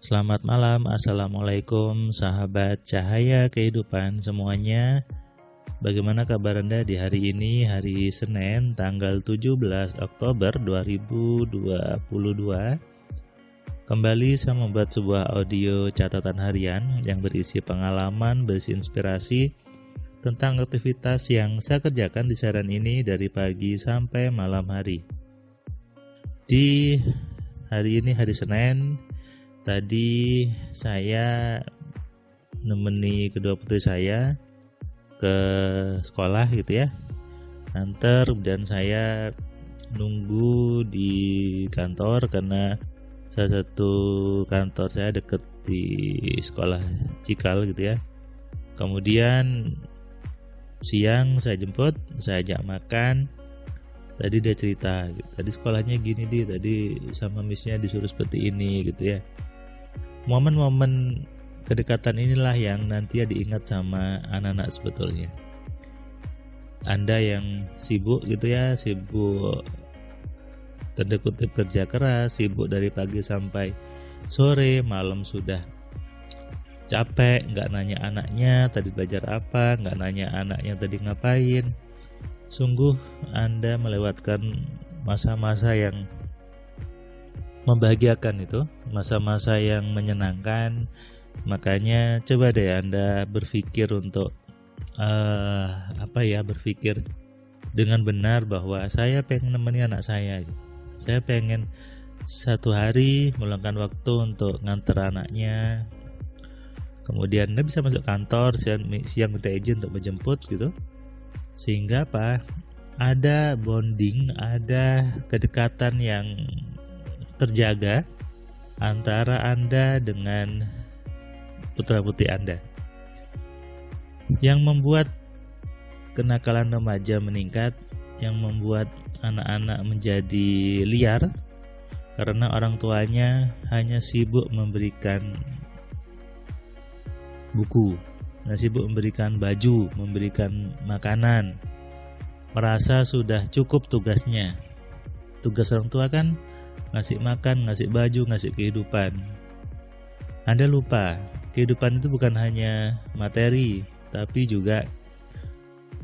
Selamat malam, Assalamualaikum sahabat cahaya kehidupan semuanya. Bagaimana kabar Anda di hari ini, hari Senin tanggal 17 Oktober 2022. Kembali saya membuat sebuah audio catatan harian yang berisi pengalaman, berisi inspirasi tentang aktivitas yang saya kerjakan di siaran ini dari pagi sampai malam hari. Di hari ini, hari Senin, tadi saya nemeni kedua putri saya ke sekolah gitu ya, antar, dan saya nunggu di kantor karena salah satu kantor saya deket di sekolah Cikal gitu ya. Kemudian siang saya jemput, saya ajak makan. Tadi dia cerita, tadi sekolahnya gini tadi sama missnya disuruh seperti ini gitu ya. Momen-momen kedekatan inilah yang nanti ya diingat sama anak-anak sebetulnya. Anda yang sibuk gitu ya, sibuk tanda kutip kerja keras, sibuk dari pagi sampai sore, malam sudah capek, nggak nanya anaknya tadi belajar apa, nggak nanya anaknya tadi ngapain. Sungguh Anda melewatkan masa-masa yang membahagiakan itu, masa-masa yang menyenangkan. Makanya coba deh Anda berpikir untuk berpikir dengan benar bahwa saya pengen nemeni anak saya. Saya pengen satu hari meluangkan waktu untuk nganter anaknya. Kemudian Anda bisa masuk kantor siang minta izin untuk menjemput gitu. Sehingga apa? Ada bonding, ada kedekatan yang terjaga antara Anda dengan putra-putri Anda. Yang membuat kenakalan remaja meningkat, yang membuat anak-anak menjadi liar karena orang tuanya hanya sibuk memberikan buku, sibuk memberikan baju, memberikan makanan, merasa sudah cukup tugasnya. Tugas orang tua kan ngasih makan, ngasih baju, ngasih kehidupan. Anda lupa, kehidupan itu bukan hanya materi, tapi juga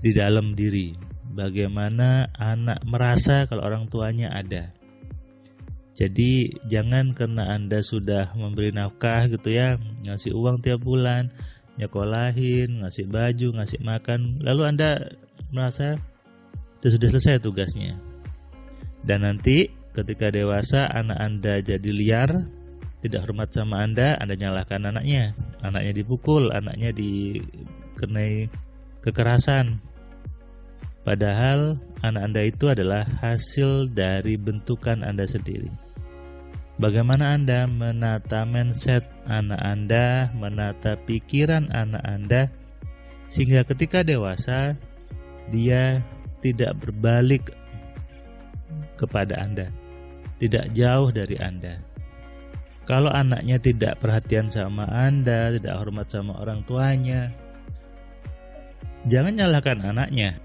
di dalam diri. Bagaimana anak merasa kalau orang tuanya ada. Jadi jangan karena Anda sudah memberi nafkah gitu ya, ngasih uang tiap bulan, nyekolahin, ngasih baju, ngasih makan, lalu Anda merasa sudah selesai tugasnya. Dan nanti ketika dewasa anak Anda jadi liar, tidak hormat sama Anda nyalahkan anaknya. Anaknya dipukul, anaknya dikenai kekerasan. Padahal anak Anda itu adalah hasil dari bentukan Anda sendiri. Bagaimana Anda menata mindset anak Anda, menata pikiran anak Anda, sehingga ketika dewasa dia tidak berbalik kepada Anda, tidak jauh dari Anda. Kalau anaknya tidak perhatian sama Anda, tidak hormat sama orang tuanya, jangan nyalahkan anaknya.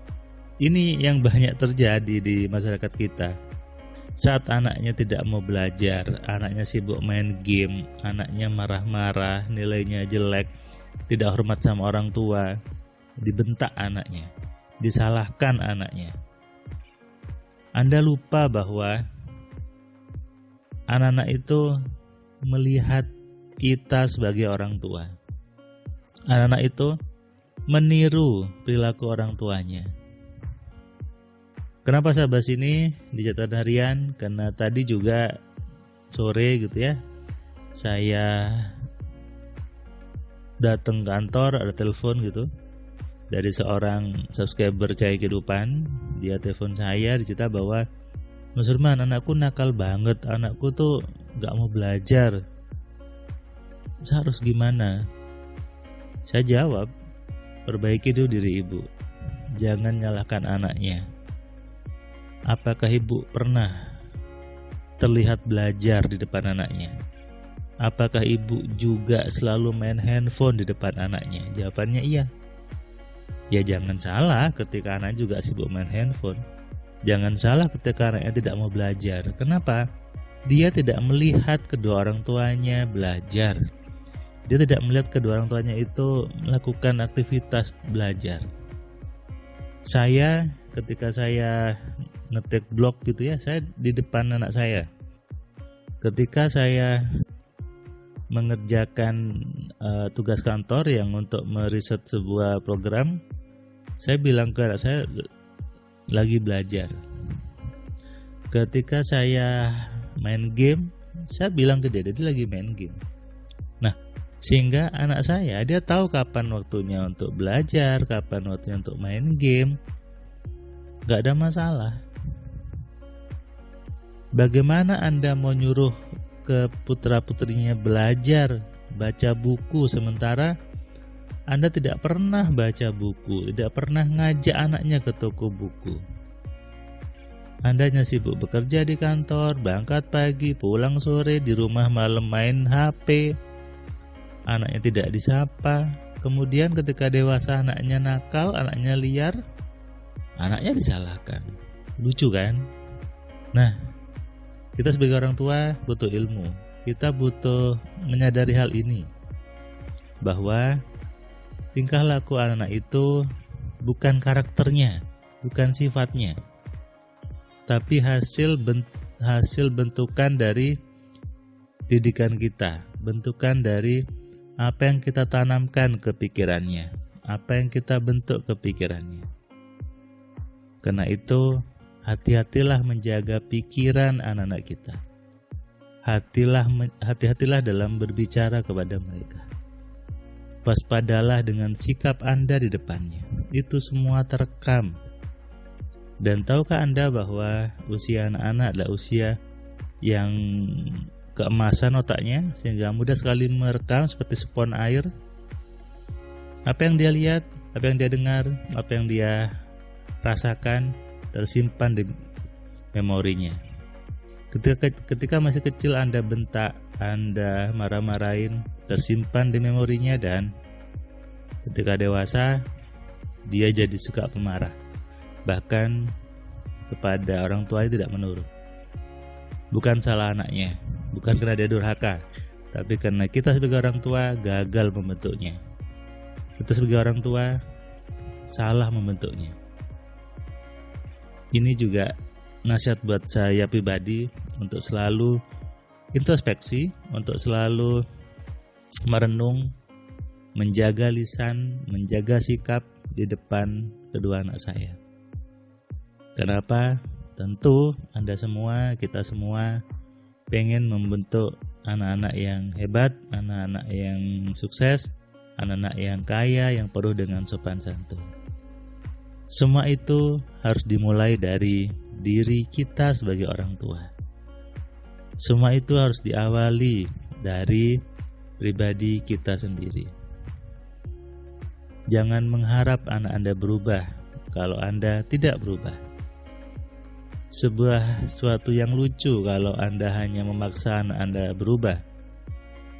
Ini yang banyak terjadi di masyarakat kita. Saat anaknya tidak mau belajar, anaknya sibuk main game, anaknya marah-marah, nilainya jelek, tidak hormat sama orang tua, dibentak anaknya, disalahkan anaknya. Anda lupa bahwa anak-anak itu melihat kita sebagai orang tua. Anak-anak itu meniru perilaku orang tuanya. Kenapa saya bahas ini di catatan harian? Karena tadi juga sore gitu ya, saya datang kantor, ada telepon gitu dari seorang subscriber Cahaya Kehidupan. Dia telepon saya, dicerita bahwa Mas Herman, anakku nakal banget, anakku tuh gak mau belajar, saya harus gimana? Saya jawab, perbaiki dulu diri ibu, jangan nyalahkan anaknya. Apakah ibu pernah terlihat belajar di depan anaknya? Apakah ibu juga selalu main handphone di depan anaknya? Jawabannya iya. Ya jangan salah ketika anak juga sibuk main handphone. Jangan salah ketika anaknya tidak mau belajar. Kenapa? Dia tidak melihat kedua orang tuanya belajar. Dia tidak melihat kedua orang tuanya itu melakukan aktivitas belajar. Saya ketika saya ngetik blog gitu ya, saya di depan anak saya. Ketika saya mengerjakan tugas kantor yang untuk meriset sebuah program, saya bilang ke anak saya lagi belajar. Ketika saya main game, saya bilang ke dia lagi main game. Nah, sehingga anak saya dia tahu kapan waktunya untuk belajar, kapan waktunya untuk main game. Gak ada masalah. Bagaimana Anda mau nyuruh ke putra-putrinya belajar, baca buku, sementara Anda tidak pernah baca buku, tidak pernah ngajak anaknya ke toko buku. Anda hanya sibuk bekerja di kantor, berangkat pagi, pulang sore, di rumah malam main HP. Anaknya tidak disapa. Kemudian ketika dewasa anaknya nakal, anaknya liar, anaknya disalahkan. Lucu kan? Nah, kita sebagai orang tua butuh ilmu. Kita butuh menyadari hal ini, bahwa tingkah laku anak itu bukan karakternya, bukan sifatnya, tapi hasil bentukan dari didikan kita, bentukan dari apa yang kita tanamkan ke pikirannya, apa yang kita bentuk ke pikirannya. Karena itu, hati-hatilah menjaga pikiran anak-anak kita. Hati-hatilah dalam berbicara kepada mereka. Waspadalah dengan sikap Anda di depannya. Itu semua terekam. Dan tahukah Anda bahwa usia anak-anak adalah usia yang keemasan otaknya, sehingga mudah sekali merekam seperti spons air. Apa yang dia lihat, apa yang dia dengar, apa yang dia rasakan tersimpan di memorinya. Ketika masih kecil Anda bentak, Anda marah-marahin, tersimpan di memorinya, dan ketika dewasa dia jadi suka pemarah. Bahkan kepada orang tuanya tidak menurut. Bukan salah anaknya, bukan karena dia durhaka, tapi karena kita sebagai orang tua gagal membentuknya. Kita sebagai orang tua salah membentuknya. Ini juga nasihat buat saya pribadi untuk selalu introspeksi, untuk selalu merenung, menjaga lisan, menjaga sikap di depan kedua anak saya. Kenapa? Tentu Anda semua, kita semua pengen membentuk anak-anak yang hebat, anak-anak yang sukses, anak-anak yang kaya, yang penuh dengan sopan santun. Semua itu harus dimulai dari diri kita sebagai orang tua. Semua itu harus diawali dari pribadi kita sendiri. Jangan mengharap anak Anda berubah kalau Anda tidak berubah. Sesuatu yang lucu kalau Anda hanya memaksa anak Anda berubah,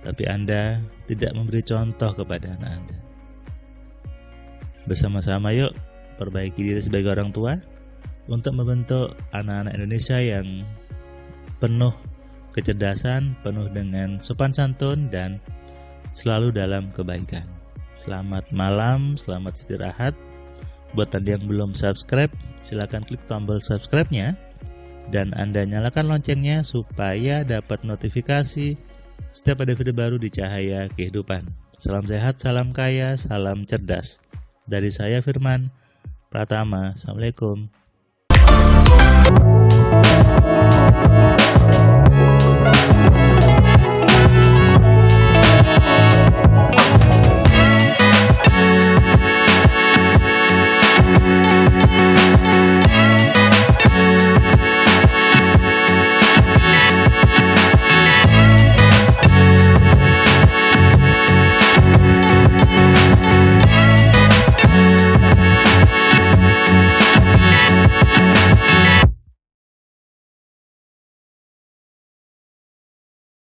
tapi Anda tidak memberi contoh kepada anak Anda. Bersama-sama yuk perbaiki diri sebagai orang tua untuk membentuk anak-anak Indonesia yang penuh kecerdasan, penuh dengan sopan santun, dan selalu dalam kebaikan. Selamat malam, selamat istirahat. Buat Anda yang belum subscribe, silakan klik tombol subscribe-nya dan Anda nyalakan loncengnya supaya dapat notifikasi setiap ada video baru di Cahaya Kehidupan. Salam sehat, salam kaya, salam cerdas. Dari saya Firman Pratama. Assalamualaikum.